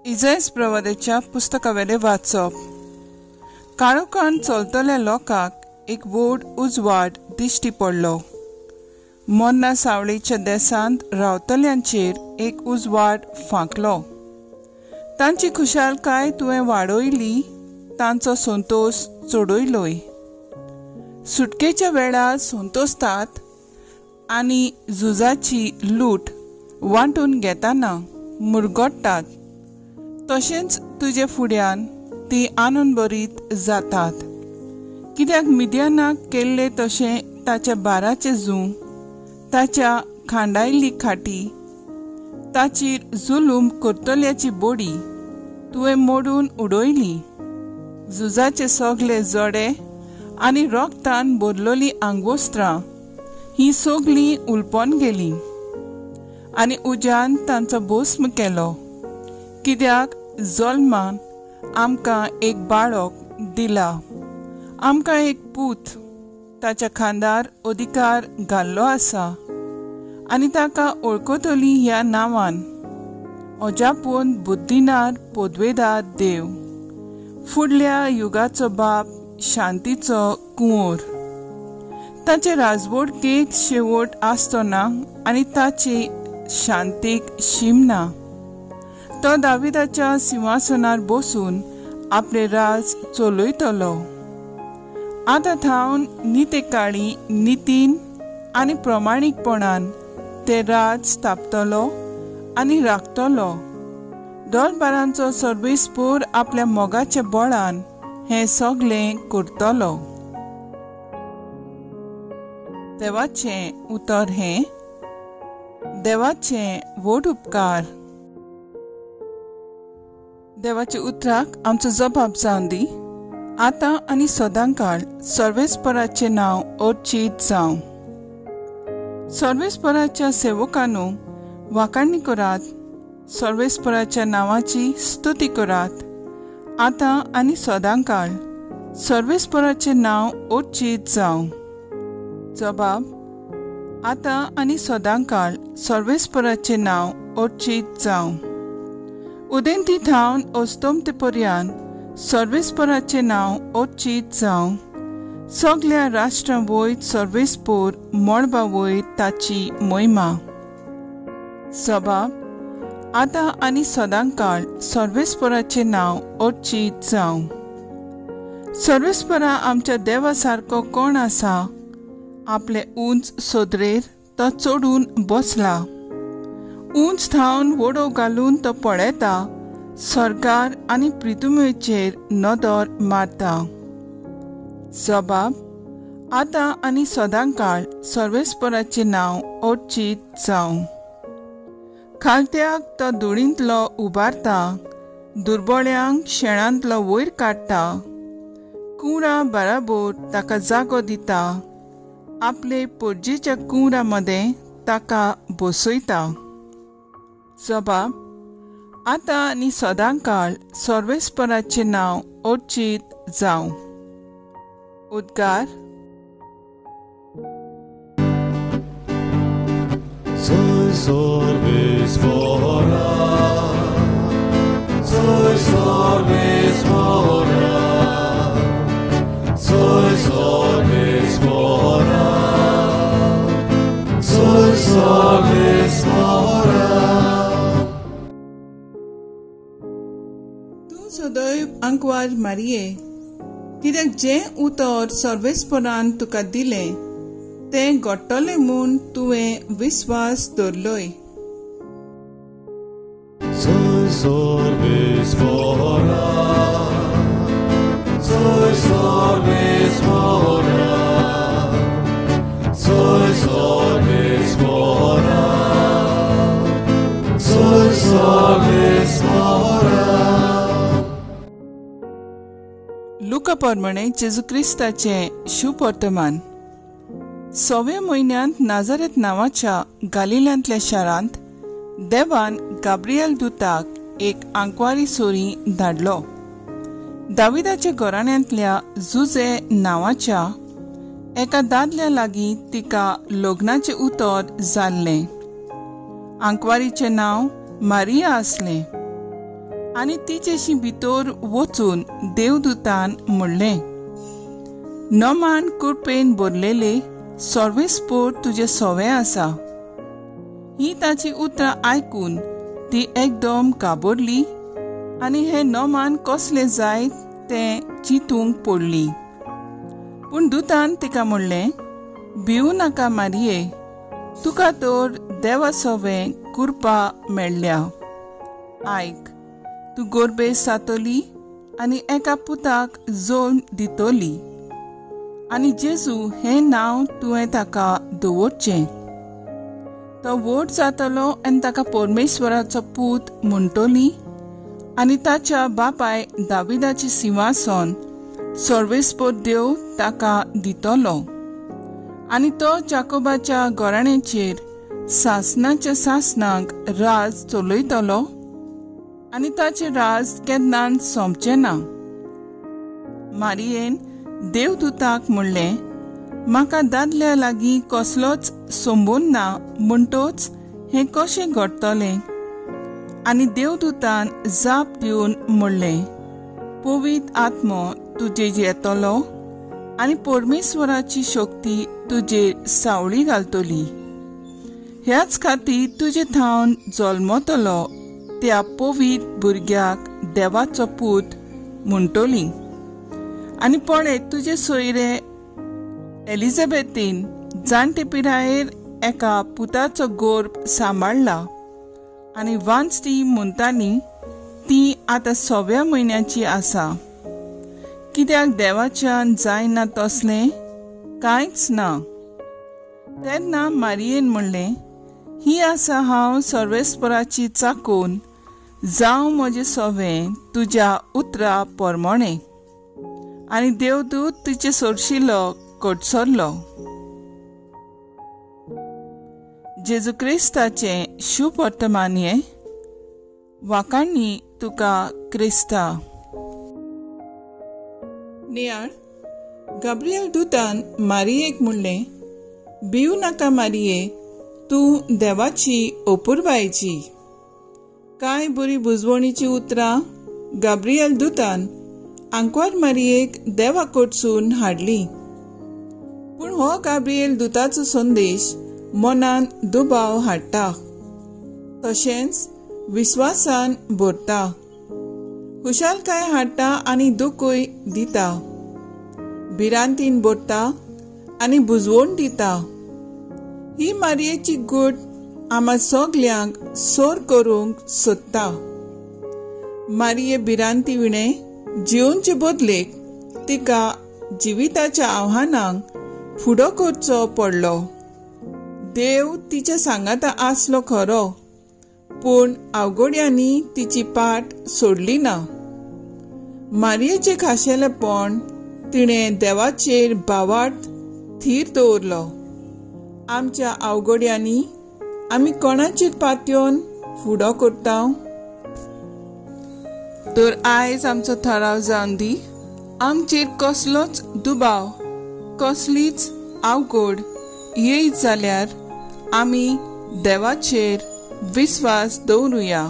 इजायास प्रवादेच्या पुस्तकावेले वाचप. काळोखान चलतल्या लोकांक एक व्हड उजवाड दिश्टी पडलो. मोन्ना सावळेच्या देसांत रावतल्यांचेर एक उजवाड फांकलो. तांची खुशालकाय तुवें वाडयली, तांचो संतोष चडयलोय. सुटकेच्या वेळार संतोसतात आनी झुजाची लूट वांटून घेतना मुरगोडटात. तशेंच तुजे फुड्यान ती आनंदभरीत जातात. कित्याक मिद्यानाक केल्ले तशें ताच्या बाराचे जूं, ताच्या खांडायल्ली खाटी, ताचेर जुलूम करतल्याची बोडी तुवें मोडून उडयली. झुजाचे सगळे जोडे आनी रोगतान भरलोली आंगवस्त्रां ही सगळीं उलपन गेली आनी उज्यान तांचो भस्म केलो. कित्याक जल्मान आमकां एक बाळक दिला, आमकां एक पूत ताच्या खांदार अधिकार घाल्लो आसा आनी ताका वळखतली ह्या नांवान अजापून बुद्धिनार पदवेदार देव, फुडल्या युगाचो बाप, शांतीचो कुंवर. ताचे राजवडकेक शेवट आसतो ना आनी ताची शांतीक शीम ना. तो दाविदाच्या सिंहासनार बसून आपले राज चलयतलो. आतां थावन नितेकाळी नितीन आनी प्रमाणीकपणान ते राज स्थापतलो आनी राखतलो. दोलबारांचो सर्वेस्पर आपल्या मोगाच्या बळान हें सगळें करतलो. देवाचें उतर हें, देवाचें व्हड उपकार. देवाच्या उतराक आमचो जबाब जावन दी. आतां आनी सदांकाळ सर्वेस्पराचें नांव अर्चीत जावं. सर्वेस्पराच्या सेवकांनो, वाखाणणी करात. सर्वेस्पराच्या नांवाची स्तुती करात. आतां आनी सदांकाळ सर्वेस्पराचें नांव अर्चीत जावं. जबाब. आतां आनी सदांकाळ सर्वेस्पराचें नांव अर्चीत जावं. उदेंती थावन अस्तंत पर्यंत सर्वेस्पराचें नांव अर्चीत जावं. सगळ्या राष्ट्रां वयर सर्वेस्पर मळबा वयर ताची महिमा. जबाब. आतां आनी सदांकाळ सर्वेस्पराचें नांव अर्चीत जावं. सर्वेस्परा आमच्या देवा सारको कोण आसा? आपले उंच सोदरेर तो चडून बसला. उंच थावन वडो घालून तो पळयता. सरकार आनी पृथ्वीचेर नदर मारता. जबाब. आतां आनी सदांकाळ सर्वेस्पराचें नांव अर्चीत जावं. खालत्याक तो धुळींतलो उबारता. दुर्बळ्यांक शेणांतलो वयर काडटा. कुंवरां बराबर ताका जागो दिता. आपले पोरजेच्या कुंवरां मदें ताका बसयता. जबाब. आतां आनी सदांकाळ सर्वेस्पराचें नांव अर्चीत जावं. उद्गार. Soy सर्वेस्परा, soy सर्वेस्परा, soy सर्वेस्परा, soy सर्वेस्परा. तूं सदैव आंकवार मारये, कित्याक जें उतर सर्वेस्परान तुका दिलें तें घडटलें म्हूण तुवें विस्वास दवरलोय. Soy सर्वेस्परा, soy सर्वेस्परा, soy सर्वेस्परा, soy सर्वेस्परा. लुका प्रमाणे जेजू क्रिस्ताचें शुभ वर्तमान. 6व्या म्हयन्यांत नाझारेत नांवाच्या गालिल्यांतल्या शारांत देवान गाब्रिएल दूताक एक आंकवारी सोरी धाडलो. दाविदाच्या घराण्यांतल्या जुजे नांवाच्या एका दादल्या लागीं तिका लग्नाचें उतर जाल्लें. आंकवारीचें नांव मारिया आसलें आनी तिचेशी भितर वचून देवदूतान म्हणलें, नोमान कुरपेन भरलेले सर्वेस्पोर तुजें सवें आसा. ही ताची उतरां आयकून ती एकदम काबरली आनी हें नोमान कसलें जायत तें चिंतूंक पडली. पूण दुतान तिका म्हणलें, भिवू नाका मारिये, तुका तर देवा सवें कृपा मेळ्ळ्या. आयक, तूं गोरबेस जातली आनी एका पुताक जल्म दितली आनी जेजू हें नांव तुवें ताका दवरचें. तो व्हड जातलो आनी ताका परमेश्वराचो पूत म्हणटली आनी ताच्या बापाय दाविदाचें सिंहासन सर्वेस्पोर देव ताका दितलो आनी तो जाकोबाच्या घराण्याचेर सासनाच्या सासनाक राज चलयतलो आनी ताचें राज केन्नाच सोंपचें ना. मारियेन देवदूताक म्हणलें, म्हाका दादल्या लागीं कसलोच संबंद ना म्हणटच हें कशें घडटलें? आनी देवदूतान जाप दिवन म्हणलें, पवित्र आत्मो तुजेर येतलो आनी परमेश्वराची शक्ती तुजेर सावळी घालतली. ह्याच खातीर तुजे थावन जल्मतलो त्या पवित्र भुरग्याक देवाचो पूत म्हणटली. आनी पळय, तुजे सोयरे एलिझाबेथीन जाणटे पिरायेर एका पुताचो गर्भ सांबाळला आनी वांचती म्हणटाली ती आतां 6व्या म्हयन्याची आसा. कित्याक देवाच्यान जायना तसलें कांयच ना. तेन्ना मारियेन म्हणलें, ही आसा हांव सर्वेस्पराची चाकून, जावं म्हजें सवें तुज्या उतरा परमोणें. आनी देवदूत तिचे सोरशिल्लो कडसरलो. जेजू क्रिस्ताचें शुभ वर्तमान हें. वाकाणणी तुका क्रिस्ता. नियाळ, गाब्रिएल दूतान मारियेक म्हणलें, भिवू नाका मारिये, तूं देवाची अपुरबायेची. कांय बरी बुजवणीची उतरां गाब्रिएल दूतान आंकवार मारियेक देवा कडसून हाडली. पूण हो गाब्रिएल दूताचो संदेश मनान दुबाव हाडटा, तशेंच विस्वासान भरता, खुशालकाय हाडटा आनी दुखूय दिता, भिरांतीन भरता आनी बुजवण दिता. ही मारियेची गूट आम्हा सगल्यांक सोर करूंक सोदता. मारिये भिरांती विणें जिवनचे बदलेक तिका जिविताच्या आव्हानांक फुडो करचो पडलो. देव तिच्या सांगाता आसलो खरो, पूण अवघड्यांनी तिची पाट सोडली ना. मारियेचें खाशेलेपण तिणें देवाचेर बावार्थ थीर दवरलो. आमच्या अवघड्यांनी आमी कोणाचेर पातयोन फुडो करता? तर आयज आमचो थाराव जावन दी. आमचेर कसलोच दुबाव, कसलीच अवघड येयत जाल्यार आमी देवाचेर विस्वास दवरुया.